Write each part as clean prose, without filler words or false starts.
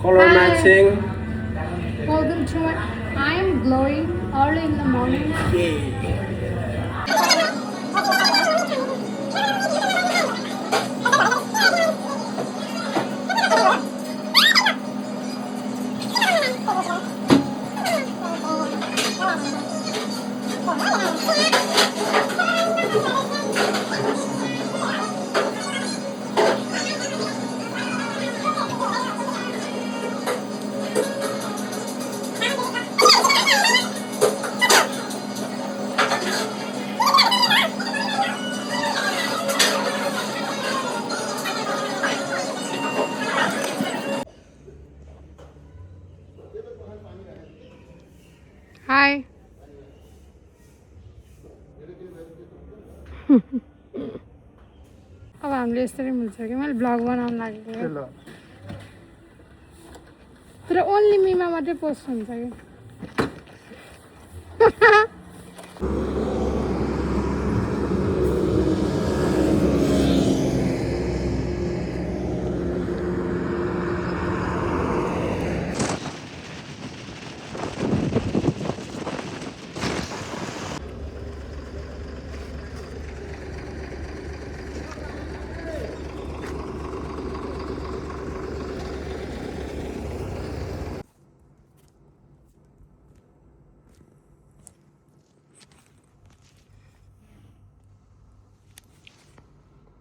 Color matching. Welcome to my. I am glowing early in the morning. Hi. अब हामीले यसरी मिल्छ कि मैले ब्लग बनाउन लागेको तर ओन्ली मीमा मात्रै पोस्ट हुन्छ कि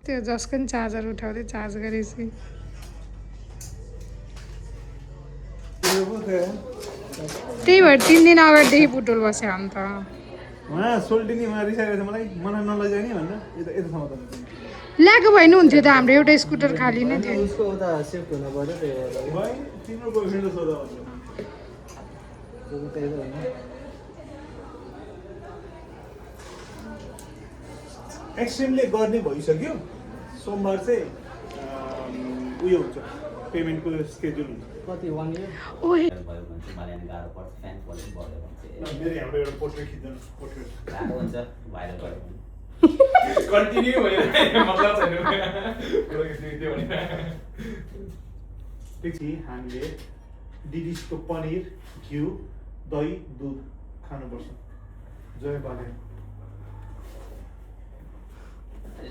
त्यो जसको नि चार्जर उठाउँदै चार्ज गरेपछि त्यही भएर 3 दिन अगाडिदेखि पुटुल बस्यो अन्त ल्याएको भए नि हुन्थ्यो त हाम्रो एउटा स्कुटर खाली नै थियो एक्सचेन्जले गर्ने भइसक्यो सोमबार चाहिँ उयो हुन्छ पेमेन्टको स्केड्युल हुन्छ कति 1 इयर ओए भयो भने चाहिँ मलाई नि गाह्रो पर्छ फ्यान क्वालिटी बढ्यो भने चाहिँ मेरो हाम्रो एउटा पोस्टर खिच्दैन पोस्टर गाह्रो हुन्छ भाइरल भयो भने कन्टिन्यू भइरहेको मतलब छैन पुरो खिच्नु भने त्यसपछि हामीले दिदीको पनिर घिउ दही दुध खानुपर्छ जय बाले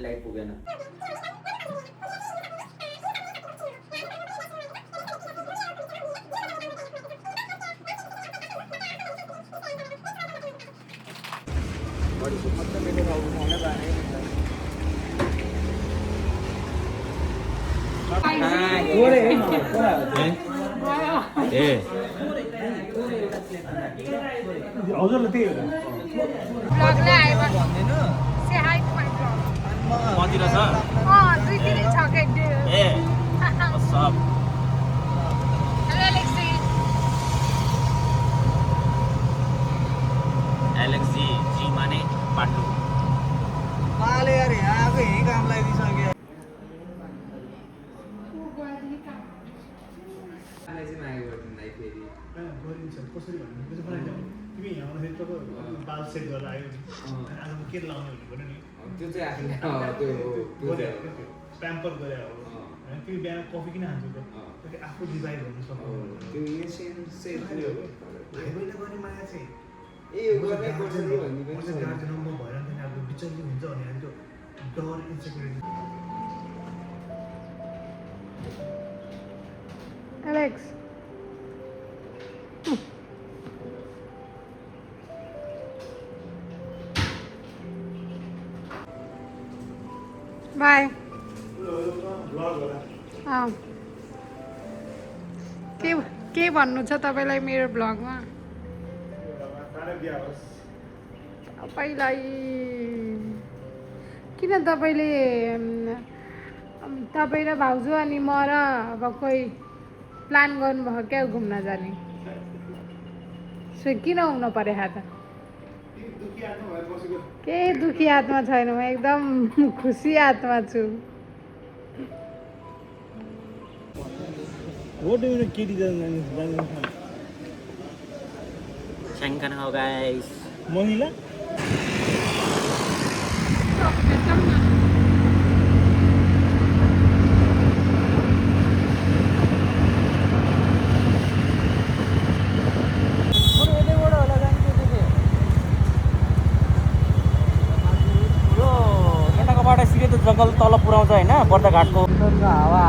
लाइट पुगेन हजुरले त्यही हो ब्लगले आयो भन्दिनु से हाई टु माइ ब्लग मतिर छ 2-3 छ के ए सब हेलो एलेक्सी एलेक्सी जी माने पाटु माले यार यहाँको यही काम लगाइदिइसक्यो गरिन्छ कसरी भन्नु त्यसो बनाइदिनु तिमी यहाँ आउँदाखेरि तब बाल सेट गरेर आयो नि आज म के लाउने भन्नु पर्यो नि त्यो चाहिँ आफूले प्याम्पर गरे हो होइन तिमी बिहान कफी किन खान्छौ त आफू डिभाइड गर्नु सक्नु त्यो एसियन चाहिँ भाइ बहिनी गर्ने माया चाहिँ ए यो गर्नै पर्छ नि भन्ने पनि छैन। गार्जेन म भएर नि अब बिचल्ली हुन्छ भने हामी त्यो डर इन्सेक्युरिटी एलेक्स बाय के भन्नु छ तपाईँलाई मेरो ब्लगमा तपाईँलाई किन तपाईँले तपाईँ र भाउजू अनि म र अब कोही प्लान गर्नुभयो क्या घुम्न जाने सो किन हुनु पऱ्यो त केही दुखी आत्मा छैन म एकदम खुसी आत्मा छु What do you kid is Shankan ho guys. Manila? यहाँबाट सिधै त्यो जङ्गल तल पुऱ्याउँछ होइन बर्दाघाटको हावा